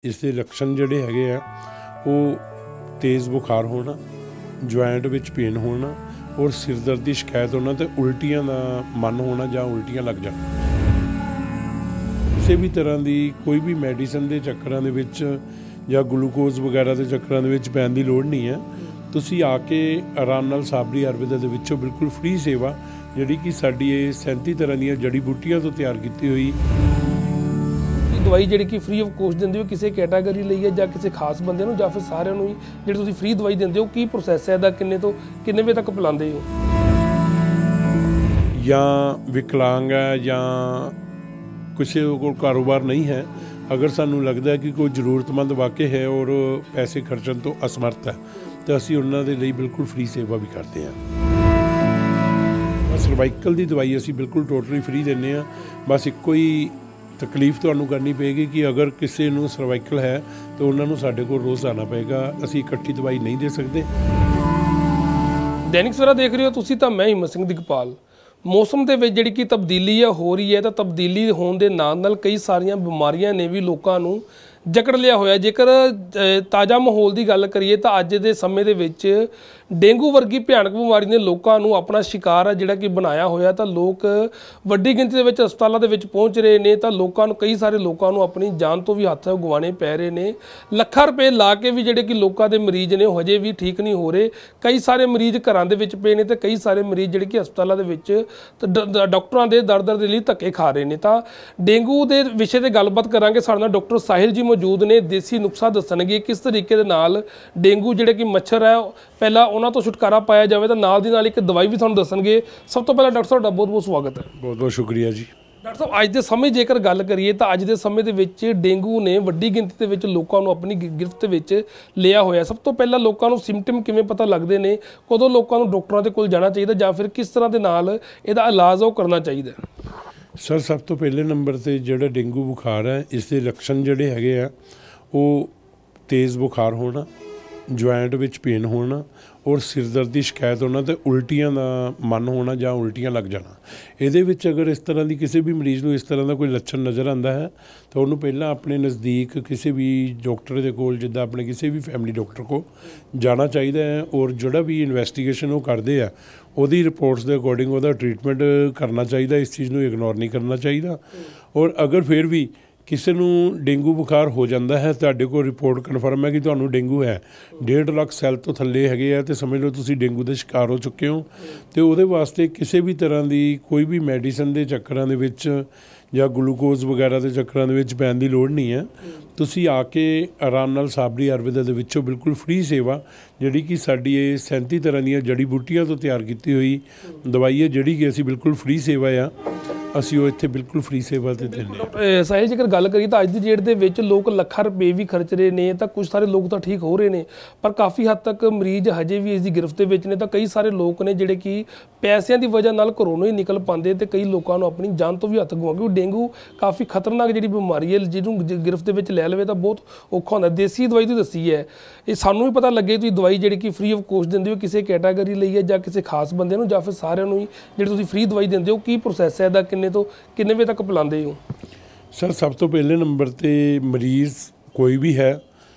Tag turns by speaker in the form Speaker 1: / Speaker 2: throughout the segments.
Speaker 1: ਇਸ ਦੇ ਲੱਛਣ ਜਿਹੜੇ ਹੈਗੇ ਆ ਉਹ ਤੇਜ਼ ਬੁਖਾਰ ਹੋਣਾ, ਜੁਆਇੰਟ ਵਿੱਚ ਪੇਨ ਹੋਣਾ ਔਰ ਸਿਰ ਦਰਦ ਦੀ ਸ਼ਿਕਾਇਤ ਹੋਣਾ ਤੇ ਉਲਟੀਆਂ ਦਾ ਮਨ ਹੋਣਾ ਜਾਂ ਉਲਟੀਆਂ ਲੱਗ ਜਾਣਾ। ਕਿਸੇ ਵੀ ਤਰ੍ਹਾਂ ਦੀ ਕੋਈ ਵੀ ਮੈਡੀਸਨ ਦੇ ਚੱਕਰਾਂ ਦੇ ਵਿੱਚ ਜਾਂ ਗਲੂਕੋਜ਼ ਵਗੈਰਾ ਦੇ ਚੱਕਰਾਂ ਦੇ ਵਿੱਚ ਪੈਣ ਦੀ ਲੋੜ ਨਹੀਂ ਹੈ। ਤੁਸੀਂ ਆ ਕੇ ਆਰਾਮ ਨਾਲ ਸਾਬਰੀ ਆਯੁਰਵੇਦਾ ਦੇ ਵਿੱਚੋਂ ਬਿਲਕੁਲ ਫ੍ਰੀ ਸੇਵਾ ਜਿਹੜੀ ਕਿ ਸਾਡੀ ਇਹ 37 ਤਰ੍ਹਾਂ ਦੀਆਂ ਜੜੀ ਬੂਟੀਆਂ ਤੋਂ ਤਿਆਰ ਕੀਤੀ ਹੋਈ
Speaker 2: ਦਵਾਈ ਜਿਹੜੀ ਕਿ ਫ੍ਰੀ ਆਫ ਕੋਸਟ ਦਿੰਦੇ ਹੋ ਕਿਸੇ ਕੈਟਾਗਰੀ ਲਈ ਹੈ ਜਾਂ ਕਿਸੇ ਖਾਸ ਬੰਦੇ ਨੂੰ ਜਾਂ ਫਿਰ ਸਾਰਿਆਂ ਨੂੰ ਹੀ ਜਿਹੜੀ ਤੁਸੀਂ ਫ੍ਰੀ ਦਵਾਈ ਦਿੰਦੇ ਹੋ, ਕੀ ਪ੍ਰੋਸੈਸ ਹੈ ਇਹਦਾ, ਕਿੰਨੇ ਤੋਂ ਕਿੰਨੇ ਵਜੇ ਤੱਕ ਪਿਲਾਉਂਦੇ ਹੋ?
Speaker 1: ਜਾਂ ਵਿਕਲਾਂਗ ਹੈ ਜਾਂ ਕਿਸੇ ਕੋਲ ਕਾਰੋਬਾਰ ਨਹੀਂ ਹੈ, ਅਗਰ ਸਾਨੂੰ ਲੱਗਦਾ ਹੈ ਕਿ ਕੋਈ ਜ਼ਰੂਰਤਮੰਦ ਵਾਕਈ ਹੈ ਔਰ ਪੈਸੇ ਖਰਚਣ ਤੋਂ ਅਸਮਰਥ ਹੈ ਤਾਂ ਅਸੀਂ ਉਹਨਾਂ ਦੇ ਲਈ ਬਿਲਕੁਲ ਫ੍ਰੀ ਸੇਵਾ ਵੀ ਕਰਦੇ ਹਾਂ। ਸਰਵਾਈਕਲ ਦੀ ਦਵਾਈ ਅਸੀਂ ਬਿਲਕੁਲ ਟੋਟਲੀ ਫ੍ਰੀ ਦਿੰਦੇ ਹਾਂ। ਬਸ ਇੱਕੋ ਹੀ ਤਕਲੀਫ ਤੁਹਾਨੂੰ ਕਰਨੀ ਪਏਗੀ ਕਿ ਅਗਰ ਕਿਸੇ ਨੂੰ ਸਰਵਾਈਕਲ ਹੈ ਤਾਂ ਉਹਨਾਂ ਨੂੰ ਸਾਡੇ ਕੋਲ ਰੋਜ਼ ਆਉਣਾ ਪਏਗਾ। ਅਸੀਂ ਇਕੱਠੀ ਦਵਾਈ ਨਹੀਂ ਦੇ ਸਕਦੇ।
Speaker 2: ਦੈਨਿਕ ਸਵੇਰਾ ਦੇਖ ਰਹੇ ਹੋ ਤੁਸੀਂ ਤਾਂ ਮੈਂ ਹਿੰਮਤ ਸਿੰਘ ਦਿਗਪਾਲ। ਮੌਸਮ ਦੇ ਵਿੱਚ ਜਿਹੜੀ ਕਿ ਤਬਦੀਲੀ ਹੋ ਰਹੀ ਹੈ ਤਾਂ ਤਬਦੀਲੀ ਹੋਣ ਦੇ ਨਾਲ ਨਾਲ ਕਈ ਸਾਰੀਆਂ ਬਿਮਾਰੀਆਂ ਨੇ ਵੀ ਲੋਕਾਂ ਨੂੰ ਜਕੜ ਲਿਆ ਹੋਇਆ। ਜੇਕਰ ਤਾਜ਼ਾ ਮਾਹੌਲ ਦੀ ਗੱਲ ਕਰੀਏ ਤਾਂ ਅੱਜ ਦੇ ਸਮੇਂ ਦੇ ਵਿੱਚ ਡੇਂਗੂ ਵਰਗੀ ਭਿਆਨਕ ਬਿਮਾਰੀ ਨੇ ਲੋਕਾਂ ਨੂੰ ਆਪਣਾ ਸ਼ਿਕਾਰ ਹੈ ਜਿਹੜਾ ਕਿ ਬਣਾਇਆ ਹੋਇਆ। ਤਾਂ ਲੋਕ ਵੱਡੀ ਗਿਣਤੀ ਦੇ ਵਿੱਚ ਹਸਪਤਾਲਾਂ ਦੇ ਵਿੱਚ ਪਹੁੰਚ ਰਹੇ ਨੇ ਤਾਂ ਲੋਕਾਂ ਨੂੰ ਕਈ ਸਾਰੇ ਲੋਕਾਂ ਨੂੰ ਆਪਣੀ ਜਾਨ ਤੋਂ ਵੀ ਹੱਥ ਗਵਾਉਣੇ ਪੈ ਰਹੇ ਨੇ। ਲੱਖਾਂ ਰੁਪਏ ਲਾ ਕੇ ਵੀ ਜਿਹੜੇ ਕਿ ਲੋਕਾਂ ਦੇ ਮਰੀਜ਼ ਨੇ ਉਹ ਹਜੇ ਵੀ ਠੀਕ ਨਹੀਂ ਹੋ ਰਹੇ। ਕਈ ਸਾਰੇ ਮਰੀਜ਼ ਘਰਾਂ ਦੇ ਵਿੱਚ ਪਏ ਨੇ ਤੇ ਕਈ ਸਾਰੇ ਮਰੀਜ਼ ਜਿਹੜੇ ਕਿ ਹਸਪਤਾਲਾਂ ਦੇ ਵਿੱਚ ਡਾਕਟਰਾਂ ਦੇ ਦਰ ਦੇ ਲਈ ਧੱਕੇ ਖਾ ਰਹੇ ਨੇ। ਤਾਂ ਡੇਂਗੂ ਦੇ ਵਿਸ਼ੇ ਤੇ ਗੱਲਬਾਤ ਕਰਾਂਗੇ। ਸਾਡੇ ਨਾਲ ਡਾਕਟਰ ਸਾਹਿਲ ਜੀ ਮੌਜੂਦ ਨੇ। ਦੇਸੀ ਨੁਸਖਾ ਦੱਸਣਗੇ ਕਿਸ ਤਰੀਕੇ ਦੇ ਨਾਲ ਡੇਂਗੂ ਜਿਹੜੇ ਕਿ ਮੱਛਰ ਹੈ ਪਹਿਲਾਂ ਉਹਨਾਂ ਤੋਂ ਛੁਟਕਾਰਾ ਪਾਇਆ ਜਾਵੇ ਤਾਂ ਨਾਲ ਦੀ ਨਾਲ ਇੱਕ ਦਵਾਈ ਵੀ ਤੁਹਾਨੂੰ ਦੱਸਣਗੇ। ਸਭ ਤੋਂ ਪਹਿਲਾਂ ਡਾਕਟਰ ਸਾਹਿਬ ਦਾ ਬਹੁਤ ਬਹੁਤ ਸਵਾਗਤ ਹੈ।
Speaker 1: ਬਹੁਤ ਬਹੁਤ ਸ਼ੁਕਰੀਆ ਜੀ।
Speaker 2: ਡਾਕਟਰ ਸਾਹਿਬ, ਅੱਜ ਦੇ ਸਮੇਂ ਜੇਕਰ ਗੱਲ ਕਰੀਏ ਤਾਂ ਅੱਜ ਦੇ ਸਮੇਂ ਦੇ ਵਿੱਚ ਡੇਂਗੂ ਨੇ ਵੱਡੀ ਗਿਣਤੀ ਦੇ ਵਿੱਚ ਲੋਕਾਂ ਨੂੰ ਆਪਣੀ ਗਿਰਫਤ ਵਿੱਚ ਲਿਆ ਹੋਇਆ। ਸਭ ਤੋਂ ਪਹਿਲਾਂ ਲੋਕਾਂ ਨੂੰ ਸਿੰਪਟਮ ਕਿਵੇਂ ਪਤਾ ਲੱਗਦੇ ਨੇ, ਕਦੋਂ ਲੋਕਾਂ ਨੂੰ ਡਾਕਟਰਾਂ ਦੇ ਕੋਲ ਜਾਣਾ ਚਾਹੀਦਾ ਜਾਂ ਫਿਰ ਕਿਸ ਤਰ੍ਹਾਂ ਦੇ ਨਾਲ ਇਹਦਾ ਇਲਾਜ ਉਹ ਕਰਨਾ ਚਾਹੀਦਾ?
Speaker 1: ਸਰ, ਸਭ ਤੋਂ ਪਹਿਲੇ ਨੰਬਰ 'ਤੇ ਜਿਹੜਾ ਡੇਂਗੂ ਬੁਖਾਰ ਹੈ ਇਸ ਦੇ ਲੱਛਣ ਜਿਹੜੇ ਹੈਗੇ ਆ ਉਹ ਤੇਜ਼ ਬੁਖਾਰ ਹੋਣਾ, ਜੁਆਇੰਟ ਵਿੱਚ ਪੇਨ ਹੋਣਾ ਔਰ ਸਿਰ ਦਰਦ ਦੀ ਸ਼ਿਕਾਇਤ ਹੋਣਾ ਤੇ ਉਲਟੀਆਂ ਦਾ ਮਨ ਹੋਣਾ ਜਾਂ ਉਲਟੀਆਂ ਲੱਗ ਜਾਣਾ। ਇਹਦੇ ਵਿੱਚ ਅਗਰ ਇਸ ਤਰ੍ਹਾਂ ਦੀ ਕਿਸੇ ਵੀ ਮਰੀਜ਼ ਨੂੰ ਇਸ ਤਰ੍ਹਾਂ ਦਾ ਕੋਈ ਲੱਛਣ ਨਜ਼ਰ ਆਉਂਦਾ ਹੈ ਤਾਂ ਉਹਨੂੰ ਪਹਿਲਾਂ ਆਪਣੇ ਨਜ਼ਦੀਕ ਕਿਸੇ ਵੀ ਡਾਕਟਰ ਦੇ ਕੋਲ, ਜਿੱਦਾਂ ਆਪਣੇ ਕਿਸੇ ਵੀ ਫੈਮਿਲੀ ਡਾਕਟਰ ਕੋਲ ਜਾਣਾ ਚਾਹੀਦਾ ਹੈ ਔਰ ਜਿਹੜਾ ਵੀ ਇਨਵੈਸਟੀਗੇਸ਼ਨ ਉਹ ਕਰਦੇ ਆ ਉਹਦੀ ਰਿਪੋਰਟਸ ਦੇ ਅਕੋਰਡਿੰਗ ਉਹਦਾ ਟਰੀਟਮੈਂਟ ਕਰਨਾ ਚਾਹੀਦਾ। ਇਸ ਚੀਜ਼ ਨੂੰ ਇਗਨੋਰ ਨਹੀਂ ਕਰਨਾ ਚਾਹੀਦਾ। ਔਰ ਅਗਰ ਫਿਰ ਵੀ ਕਿਸੇ ਨੂੰ ਡੇਂਗੂ ਬੁਖਾਰ ਹੋ ਜਾਂਦਾ ਹੈ, ਤੁਹਾਡੇ ਕੋਲ ਰਿਪੋਰਟ ਕਨਫਰਮ ਹੈ ਕਿ ਤੁਹਾਨੂੰ ਡੇਂਗੂ ਹੈ, 1.5 ਲੱਖ ਸੈੱਲ ਤੋਂ ਥੱਲੇ ਹੈਗੇ ਆ ਤੇ ਸਮਝ ਲਓ ਤੁਸੀਂ ਡੇਂਗੂ ਦੇ ਸ਼ਿਕਾਰ ਹੋ ਚੁੱਕੇ ਹੋ। ਤੇ ਉਹਦੇ ਵਾਸਤੇ ਕਿਸੇ ਵੀ ਤਰ੍ਹਾਂ ਦੀ ਕੋਈ ਵੀ ਮੈਡੀਸਨ ਦੇ ਚੱਕਰਾਂ ਦੇ ਵਿੱਚ ਜਾਂ ਗਲੂਕੋਜ਼ ਵਗੈਰਾ ਦੇ ਚੱਕਰਾਂ ਦੇ ਵਿੱਚ ਪੈਣ ਦੀ ਲੋੜ ਨਹੀਂ ਹੈ। ਤੁਸੀਂ ਆ ਕੇ ਆਰਾਮ ਨਾਲ ਸਾਬਰੀ ਆਯੁਰਵੇਦਾ ਦੇ ਵਿੱਚੋਂ ਬਿਲਕੁਲ ਫ੍ਰੀ ਸੇਵਾ ਜਿਹੜੀ ਕਿ ਸਾਡੀ ਇਹ 37 ਤਰ੍ਹਾਂ ਦੀਆਂ ਜੜੀ ਬੂਟੀਆਂ ਤੋਂ ਤਿਆਰ ਕੀਤੀ ਹੋਈ ਦਵਾਈ ਹੈ ਜਿਹੜੀ ਕਿ ਅਸੀਂ ਬਿਲਕੁਲ ਫ੍ਰੀ ਸੇਵਾ ਆ ਅਸੀਂ ਉਹ ਇੱਥੇ ਬਿਲਕੁਲ ਫ੍ਰੀ ਸੇਵਾ 'ਤੇ ਦਿੰਦੇ ਹਾਂ।
Speaker 2: ਸਾਹਿਲ, ਜੇਕਰ ਗੱਲ ਕਰੀਏ ਤਾਂ ਅੱਜ ਦੀ ਡੇਟ ਦੇ ਵਿੱਚ ਲੋਕ ਲੱਖਾਂ ਰੁਪਏ ਵੀ ਖਰਚ ਰਹੇ ਨੇ ਤਾਂ ਕੁਝ ਸਾਰੇ ਲੋਕ ਤਾਂ ਠੀਕ ਹੋ ਰਹੇ ਨੇ ਪਰ ਕਾਫੀ ਹੱਦ ਤੱਕ ਮਰੀਜ਼ ਹਜੇ ਵੀ ਇਸ ਦੀ ਗਿਰਫਤ ਦੇ ਵਿੱਚ ਨੇ। ਤਾਂ ਕਈ ਸਾਰੇ ਲੋਕ ਨੇ ਜਿਹੜੇ ਕਿ ਪੈਸਿਆਂ ਦੀ ਵਜ੍ਹਾ ਨਾਲ ਘਰੋਂ ਨਹੀਂ ਨਿਕਲ ਪਾਉਂਦੇ ਤੇ ਕਈ ਲੋਕਾਂ ਨੂੰ ਆਪਣੀ ਜਾਨ ਤੋਂ ਵੀ ਹੱਥ ਗਵਾ ਕਿਉਂਕਿ ਡੇਂਗੂ ਕਾਫੀ ਖਤਰਨਾਕ ਜਿਹੜੀ ਬਿਮਾਰੀ ਹੈ, ਜਿਹਨੂੰ ਗਿਰਫਤ ਦੇ ਵਿੱਚ ਲੈ ਲਵੇ ਤਾਂ ਬਹੁਤ ਔਖਾ ਹੁੰਦਾ। ਦੇਸੀ ਦਵਾਈ ਤੁਸੀਂ ਦੱਸੀ ਹੈ, ਇਹ ਸਾਨੂੰ ਵੀ ਪਤਾ ਲੱਗੇ ਤੁਸੀਂ ਦਵਾਈ ਜਿਹੜੀ ਕਿ ਫ੍ਰੀ ਆਫ ਕੋਸਟ ਦਿੰਦੇ ਹੋ ਕਿਸੇ ਕੈਟਾਗਰੀ ਲਈ ਹੈ ਜਾਂ ਕਿਸੇ ਖਾਸ ਬੰਦੇ ਨੂੰ ਜਾਂ ਫਿਰ ਸਾਰਿਆਂ ਨੂੰ ਹੀ ਜਿਹੜੀ ਤੁਸੀਂ ਫ੍ਰੀ ਦਵਾਈ ਦਿੰਦੇ ਹੋ, ਕੀ ਪ੍ਰੋਸੈਸ ਹੈ ਇਹਦਾ, ਕਿੰਨੇ ਤੋਂ ਕਿੰਨੇ ਵਜੇ ਤੱਕ ਪਿਲਾਉਂਦੇ ਹੋ?
Speaker 1: ਸਰ, ਸਭ ਤੋਂ ਪਹਿਲੇ ਨੰਬਰ 'ਤੇ ਮਰੀਜ਼ ਕੋਈ ਵੀ ਹੈ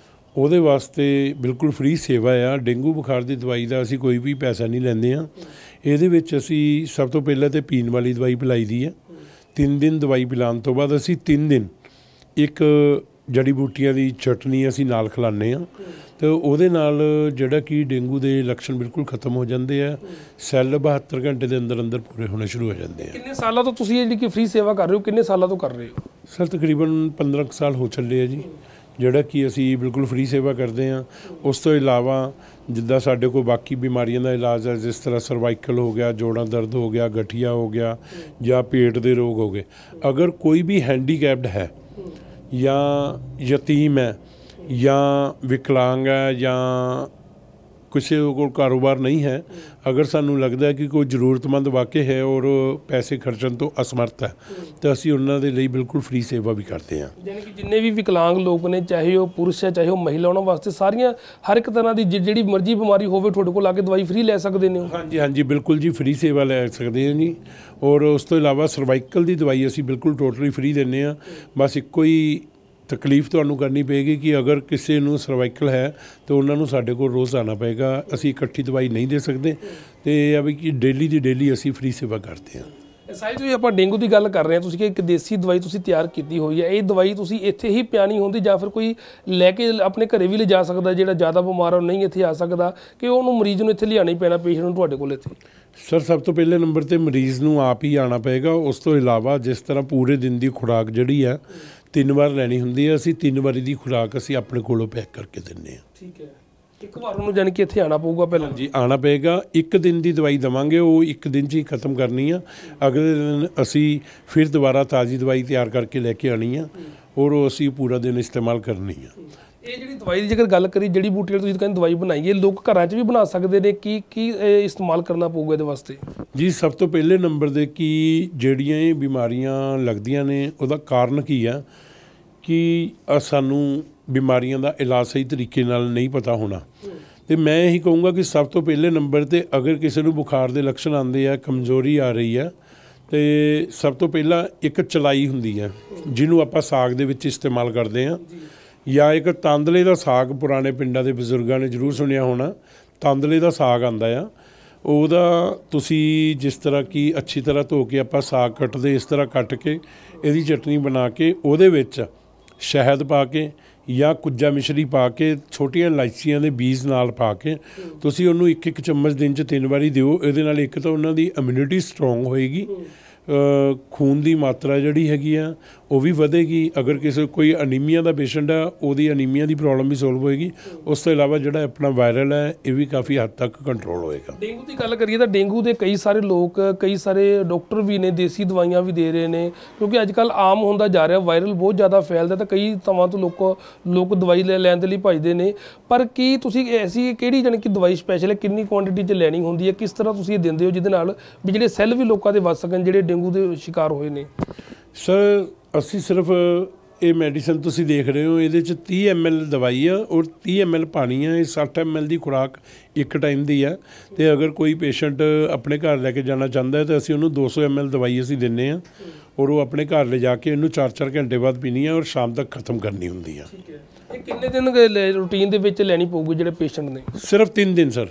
Speaker 1: ਉਹਦੇ ਵਾਸਤੇ ਬਿਲਕੁਲ ਫ੍ਰੀ ਸੇਵਾ ਆ। ਡੇਂਗੂ ਬੁਖਾਰ ਦੀ ਦਵਾਈ ਦਾ ਅਸੀਂ ਕੋਈ ਵੀ ਪੈਸਾ ਨਹੀਂ ਲੈਂਦੇ ਹਾਂ। ਇਹਦੇ ਵਿੱਚ ਅਸੀਂ ਸਭ ਤੋਂ ਪਹਿਲਾਂ ਤਾਂ ਪੀਣ ਵਾਲੀ ਦਵਾਈ ਪਿਲਾਈ ਦੀ ਹੈ। 3 ਦਿਨ ਦਵਾਈ ਪਿਲਾਉਣ ਤੋਂ ਬਾਅਦ ਅਸੀਂ 3 ਦਿਨ ਇੱਕ ਜੜੀ ਬੂਟੀਆਂ ਦੀ ਚਟਨੀ ਅਸੀਂ ਨਾਲ ਖਿਲਾਉਂਦੇ ਹਾਂ ਅਤੇ ਉਹਦੇ ਨਾਲ ਜਿਹੜਾ ਕਿ ਡੇਂਗੂ ਦੇ ਲੱਛਣ ਬਿਲਕੁਲ ਖਤਮ ਹੋ ਜਾਂਦੇ ਆ। ਸੈੱਲ 72 ਘੰਟੇ ਦੇ ਅੰਦਰ ਅੰਦਰ ਪੂਰੇ ਹੋਣੇ ਸ਼ੁਰੂ ਹੋ ਜਾਂਦੇ ਆ। ਕਿੰਨੇ
Speaker 2: ਸਾਲਾਂ ਤੋਂ ਤੁਸੀਂ ਜਿਹੜੀ ਕਿ ਫ੍ਰੀ ਸੇਵਾ ਕਰ ਰਹੇ ਹੋ, ਕਿੰਨੇ ਸਾਲਾਂ ਤੋਂ ਕਰ ਰਹੇ ਹੋ?
Speaker 1: ਸਰ, ਤਕਰੀਬਨ 15 ਸਾਲ ਹੋ ਚੱਲੇ ਆ ਜੀ ਜਿਹੜਾ ਕਿ ਅਸੀਂ ਬਿਲਕੁਲ ਫ੍ਰੀ ਸੇਵਾ ਕਰਦੇ ਹਾਂ। ਉਸ ਤੋਂ ਇਲਾਵਾ ਜਿੱਦਾਂ ਸਾਡੇ ਕੋਲ ਬਾਕੀ ਬਿਮਾਰੀਆਂ ਦਾ ਇਲਾਜ ਹੈ, ਜਿਸ ਤਰ੍ਹਾਂ ਸਰਵਾਈਕਲ ਹੋ ਗਿਆ, ਜੋੜਾਂ ਦਰਦ ਹੋ ਗਿਆ, ਗਠੀਆ ਹੋ ਗਿਆ ਜਾਂ ਪੇਟ ਦੇ ਰੋਗ ਹੋ ਗਏ, ਅਗਰ ਕੋਈ ਵੀ ਹੈਂਡੀਕੈਪਡ ਹੈ ਜਾਂ ਯਤੀਮ ਹੈ ਜਾਂ ਵਿਕਲਾਂਗ ਹੈ ਜਾਂ ਕਿਸੇ ਕੋਲ ਕਾਰੋਬਾਰ ਨਹੀਂ ਹੈ, ਅਗਰ ਸਾਨੂੰ ਲੱਗਦਾ ਹੈ ਕਿ ਕੋਈ ਜ਼ਰੂਰਤਮੰਦ ਵਾਕਈ ਹੈ ਔਰ ਪੈਸੇ ਖਰਚਣ ਤੋਂ ਅਸਮਰਥ ਹੈ ਤਾਂ ਅਸੀਂ ਉਹਨਾਂ ਦੇ ਲਈ ਬਿਲਕੁਲ ਫ੍ਰੀ ਸੇਵਾ ਵੀ ਕਰਦੇ ਹਾਂ।
Speaker 2: ਯਾਨੀ ਕਿ ਜਿੰਨੇ ਵੀ ਵਿਕਲਾਂਗ ਲੋਕ ਨੇ, ਚਾਹੇ ਉਹ ਪੁਰਸ਼ ਹੈ ਚਾਹੇ ਉਹ ਮਹਿਲਾ, ਉਹਨਾਂ ਵਾਸਤੇ ਸਾਰੀਆਂ ਹਰ ਇੱਕ ਤਰ੍ਹਾਂ ਦੀ ਜਿਹੜੀ ਮਰਜ਼ੀ ਬਿਮਾਰੀ ਹੋਵੇ ਤੁਹਾਡੇ ਕੋਲ ਆ ਕੇ ਦਵਾਈ ਫ੍ਰੀ ਲੈ ਸਕਦੇ ਨੇ?
Speaker 1: ਹਾਂਜੀ ਹਾਂਜੀ, ਬਿਲਕੁਲ ਜੀ, ਫ੍ਰੀ ਸੇਵਾ ਲੈ ਸਕਦੇ ਹਾਂ ਜੀ। ਔਰ ਉਸ ਤੋਂ ਇਲਾਵਾ ਸਰਵਾਈਕਲ ਦੀ ਦਵਾਈ ਅਸੀਂ ਬਿਲਕੁਲ ਟੋਟਲੀ ਫ੍ਰੀ ਦਿੰਦੇ ਹਾਂ। ਬਸ ਇੱਕੋ ਹੀ ਤਕਲੀਫ ਤੁਹਾਨੂੰ ਕਰਨੀ ਪਏਗੀ ਕਿ ਅਗਰ ਕਿਸੇ ਨੂੰ ਸਰਵਾਈਕਲ ਹੈ ਤਾਂ ਉਹਨਾਂ ਨੂੰ ਸਾਡੇ ਕੋਲ ਰੋਜ਼ ਆਉਣਾ ਪਏਗਾ। ਅਸੀਂ ਇਕੱਠੀ ਦਵਾਈ ਨਹੀਂ ਦੇ ਸਕਦੇ ਅਤੇ ਇਹ ਆ ਵੀ ਕਿ ਡੇਲੀ ਦੀ ਡੇਲੀ ਅਸੀਂ ਫ੍ਰੀ ਸੇਵਾ ਕਰਦੇ ਹਾਂ।
Speaker 2: ਸਾਹਿਲ ਜੀ ਆਪਾਂ ਡੇਂਗੂ ਦੀ ਗੱਲ ਕਰ ਰਹੇ ਹਾਂ, ਤੁਸੀਂ ਕਿ ਇੱਕ ਦੇਸੀ ਦਵਾਈ ਤੁਸੀਂ ਤਿਆਰ ਕੀਤੀ ਹੋਈ ਹੈ, ਇਹ ਦਵਾਈ ਤੁਸੀਂ ਇੱਥੇ ਹੀ ਪਿਆਣੀ ਹੁੰਦੀ ਜਾਂ ਫਿਰ ਕੋਈ ਲੈ ਕੇ ਆਪਣੇ ਘਰੇ ਵੀ ਲਿਜਾ ਸਕਦਾ ਜਿਹੜਾ ਜ਼ਿਆਦਾ ਬਿਮਾਰ ਹੋ ਨਹੀਂ ਇੱਥੇ ਆ ਸਕਦਾ, ਕਿ ਉਹਨੂੰ ਮਰੀਜ਼ ਨੂੰ ਇੱਥੇ ਲਿਆਉਣਾ ਹੀ ਪੈਣਾ ਪੇਸ਼ੈਂਟ ਨੂੰ ਤੁਹਾਡੇ ਕੋਲ ਇੱਥੇ?
Speaker 1: ਸਰ ਸਭ ਤੋਂ ਪਹਿਲੇ ਨੰਬਰ 'ਤੇ ਮਰੀਜ਼ ਨੂੰ ਆਪ ਹੀ ਆਉਣਾ ਪਏਗਾ। ਉਸ ਤੋਂ ਇਲਾਵਾ ਜਿਸ ਤਰ੍ਹਾਂ ਪੂਰੇ ਦਿਨ ਦੀ ਖੁਰਾਕ ਜਿਹੜੀ ਆ 3 ਵਾਰ ਲੈਣੀ ਹੁੰਦੀ ਹੈ, ਅਸੀਂ 3 ਵਾਰੀ ਦੀ ਖੁਰਾਕ ਅਸੀਂ ਆਪਣੇ ਕੋਲੋਂ ਪੈਕ ਕਰਕੇ ਦਿੰਦੇ ਹਾਂ।
Speaker 2: ਠੀਕ ਹੈ, ਇੱਕ ਵਾਰ ਉਹਨੂੰ ਜਾਣੀ ਕਿ ਇੱਥੇ ਆਉਣਾ ਪਊਗਾ ਪਹਿਲਾਂ?
Speaker 1: ਜੀ ਆਉਣਾ ਪਏਗਾ। 1 ਦਿਨ ਦੀ ਦਵਾਈ ਦੇਵਾਂਗੇ, ਉਹ 1 ਦਿਨ 'ਚ ਹੀ ਖਤਮ ਕਰਨੀ ਆ। ਅਗਲੇ ਦਿਨ ਅਸੀਂ ਫਿਰ ਦੁਬਾਰਾ ਤਾਜ਼ੀ ਦਵਾਈ ਤਿਆਰ ਕਰਕੇ ਲੈ ਕੇ ਆਉਣੀ ਆ ਔਰ ਉਹ ਅਸੀਂ ਪੂਰਾ ਦਿਨ ਇਸਤੇਮਾਲ ਕਰਨੀ ਆ।
Speaker 2: ਇਹ ਜਿਹੜੀ ਦਵਾਈ ਦੀ ਜੇਕਰ ਗੱਲ ਕਰੀ, ਜੜੀ ਬੂਟੀ ਤੁਸੀਂ ਕਹਿੰਦੇ ਦਵਾਈ ਬਣਾਈ ਹੈ, ਲੋਕ ਘਰਾਂ 'ਚ ਵੀ ਬਣਾ ਸਕਦੇ ਨੇ, ਕੀ ਇਸਤੇਮਾਲ ਕਰਨਾ ਪਊਗਾ ਇਹਦੇ ਵਾਸਤੇ? ਜੀ
Speaker 1: ਸਭ ਤੋਂ ਪਹਿਲੇ ਨੰਬਰ 'ਤੇ ਕਿ ਜਿਹੜੀਆਂ ਇਹ ਬਿਮਾਰੀਆਂ ਲੱਗਦੀਆਂ ਨੇ ਉਹਦਾ ਕਾਰਨ ਕੀ ਆ ਕਿ ਸਾਨੂੰ ਬਿਮਾਰੀਆਂ ਦਾ ਇਲਾਜ ਸਹੀ ਤਰੀਕੇ ਨਾਲ ਨਹੀਂ ਪਤਾ ਹੋਣਾ। ਅਤੇ ਮੈਂ ਇਹੀ ਕਹੂੰਗਾ ਕਿ ਸਭ ਤੋਂ ਪਹਿਲੇ ਨੰਬਰ 'ਤੇ ਅਗਰ ਕਿਸੇ ਨੂੰ ਬੁਖਾਰ ਦੇ ਲੱਛਣ ਆਉਂਦੇ ਆ, ਕਮਜ਼ੋਰੀ ਆ ਰਹੀ ਆ, ਅਤੇ ਸਭ ਤੋਂ ਪਹਿਲਾਂ ਇੱਕ ਚਲਾਈ ਹੁੰਦੀ ਹੈ ਜਿਹਨੂੰ ਆਪਾਂ ਸਾਗ ਦੇ ਵਿੱਚ ਇਸਤੇਮਾਲ ਕਰਦੇ ਹਾਂ, ਜਾਂ ਇੱਕ ਤਾਂਦਲੇ ਦਾ ਸਾਗ, ਪੁਰਾਣੇ ਪਿੰਡਾਂ ਦੇ ਬਜ਼ੁਰਗਾਂ ਨੇ ਜ਼ਰੂਰ ਸੁਣਿਆ ਹੋਣਾ, ਤਾਂਦਲੇ ਦਾ ਸਾਗ ਆਉਂਦਾ ਆ। ਉਹਦਾ ਤੁਸੀਂ ਜਿਸ ਤਰ੍ਹਾਂ ਕਿ ਅੱਛੀ ਤਰ੍ਹਾਂ ਧੋ ਕੇ ਆਪਾਂ ਸਾਗ ਕੱਟਦੇ, ਇਸ ਤਰ੍ਹਾਂ ਕੱਟ ਕੇ ਇਹਦੀ ਚਟਨੀ ਬਣਾ ਕੇ ਉਹਦੇ ਵਿੱਚ ਸ਼ਹਿਦ ਪਾ ਕੇ ਜਾਂ ਕੁੱਜਾ ਮਿਸ਼ਰੀ ਪਾ ਕੇ, ਛੋਟੀਆਂ ਇਲਾਇਚੀਆਂ ਦੇ ਬੀਜ ਨਾਲ ਪਾ ਕੇ ਤੁਸੀਂ ਉਹਨੂੰ 1-1 ਚਮਚ ਦਿਨ 'ਚ 3 ਵਾਰੀ ਦਿਓ। ਇਹਦੇ ਨਾਲ ਇੱਕ ਤਾਂ ਉਹਨਾਂ ਦੀ ਇਮਿਊਨਿਟੀ ਸਟਰੋਂਗ ਹੋਏਗੀ, ਖੂਨ ਦੀ ਮਾਤਰਾ ਜਿਹੜੀ ਹੈਗੀ ਆ ਉਹ ਵੀ ਵਧੇਗੀ। ਅਗਰ ਕਿਸੇ ਕੋਈ ਅਨੀਮੀਆ ਦਾ ਪੇਸ਼ੈਂਟ ਆ, ਉਹਦੀ ਅਨੀਮੀਆ ਦੀ ਪ੍ਰੋਬਲਮ ਵੀ ਸੋਲਵ ਹੋਏਗੀ। ਉਸ ਤੋਂ ਇਲਾਵਾ ਜਿਹੜਾ ਆਪਣਾ ਵਾਇਰਲ ਹੈ ਇਹ ਵੀ ਕਾਫੀ ਹੱਦ ਤੱਕ ਕੰਟਰੋਲ ਹੋਏਗਾ।
Speaker 2: ਡੇਂਗੂ ਦੀ ਗੱਲ ਕਰੀਏ ਤਾਂ ਡੇਂਗੂ ਦੇ ਕਈ ਸਾਰੇ ਲੋਕ, ਕਈ ਸਾਰੇ ਡਾਕਟਰ ਵੀ ਨੇ, ਦੇਸੀ ਦਵਾਈਆਂ ਵੀ ਦੇ ਰਹੇ ਨੇ, ਕਿਉਂਕਿ ਅੱਜ ਕੱਲ੍ਹ ਆਮ ਹੁੰਦਾ ਜਾ ਰਿਹਾ, ਵਾਇਰਲ ਬਹੁਤ ਜ਼ਿਆਦਾ ਫੈਲਦਾ, ਤਾਂ ਕਈ ਥਾਵਾਂ ਤੋਂ ਲੋਕ ਦਵਾਈ ਲੈਣ ਦੇ ਲਈ ਭੱਜਦੇ ਨੇ। ਪਰ ਕੀ ਤੁਸੀਂ ਐਸੀ ਕਿਹੜੀ ਜਾਣੀ ਕਿ ਦਵਾਈ ਸਪੈਸ਼ਲ ਹੈ, ਕਿੰਨੀ ਕੁਆਂਟਿਟੀ 'ਚ ਲੈਣੀ ਹੁੰਦੀ ਹੈ, ਕਿਸ ਤਰ੍ਹਾਂ ਤੁਸੀਂ ਇਹ ਦਿੰਦੇ ਹੋ ਜਿਹਦੇ ਨਾਲ ਵੀ ਜਿਹੜੇ ਸੈੱਲ ਵੀ ਲੋਕਾਂ ਦੇ ਵੱਧ ਸਕਣ ਜਿਹੜੇ ਡੇਂਗੂ ਦੇ ਸ਼ਿਕਾਰ ਹੋਏ ਨੇ?
Speaker 1: ਸਰ ਅਸੀਂ ਸਿਰਫ ਇਹ ਮੈਡੀਸਨ ਤੁਸੀਂ ਦੇਖ ਰਹੇ ਹੋ, ਇਹਦੇ 'ਚ 30 ml ਦਵਾਈ ਆ ਔਰ 30 ml ਪਾਣੀ ਆ। ਇਹ 60 ml ਦੀ ਖੁਰਾਕ ਇੱਕ ਟਾਈਮ ਦੀ ਆ। ਅਤੇ ਅਗਰ ਕੋਈ ਪੇਸ਼ੈਂਟ ਆਪਣੇ ਘਰ ਲੈ ਕੇ ਜਾਣਾ ਚਾਹੁੰਦਾ ਹੈ ਤਾਂ ਅਸੀਂ ਉਹਨੂੰ 200 ml ਦਵਾਈ ਅਸੀਂ ਦਿੰਦੇ ਹਾਂ ਔਰ ਉਹ ਆਪਣੇ ਘਰ ਲੈ ਜਾ ਕੇ ਇਹਨੂੰ 4-4 ਘੰਟੇ ਬਾਅਦ ਪੀਣੀ ਆ ਔਰ ਸ਼ਾਮ ਤੱਕ ਖਤਮ ਕਰਨੀ ਹੁੰਦੀ ਆ।
Speaker 2: ਇਹ ਕਿੰਨੇ ਦਿਨ ਰੂਟੀਨ ਦੇ ਵਿੱਚ ਲੈਣੀ ਪਊਗੀ ਜਿਹੜੇ ਪੇਸ਼ੈਂਟ ਨੇ?
Speaker 1: ਸਿਰਫ 3 ਦਿਨ ਸਰ।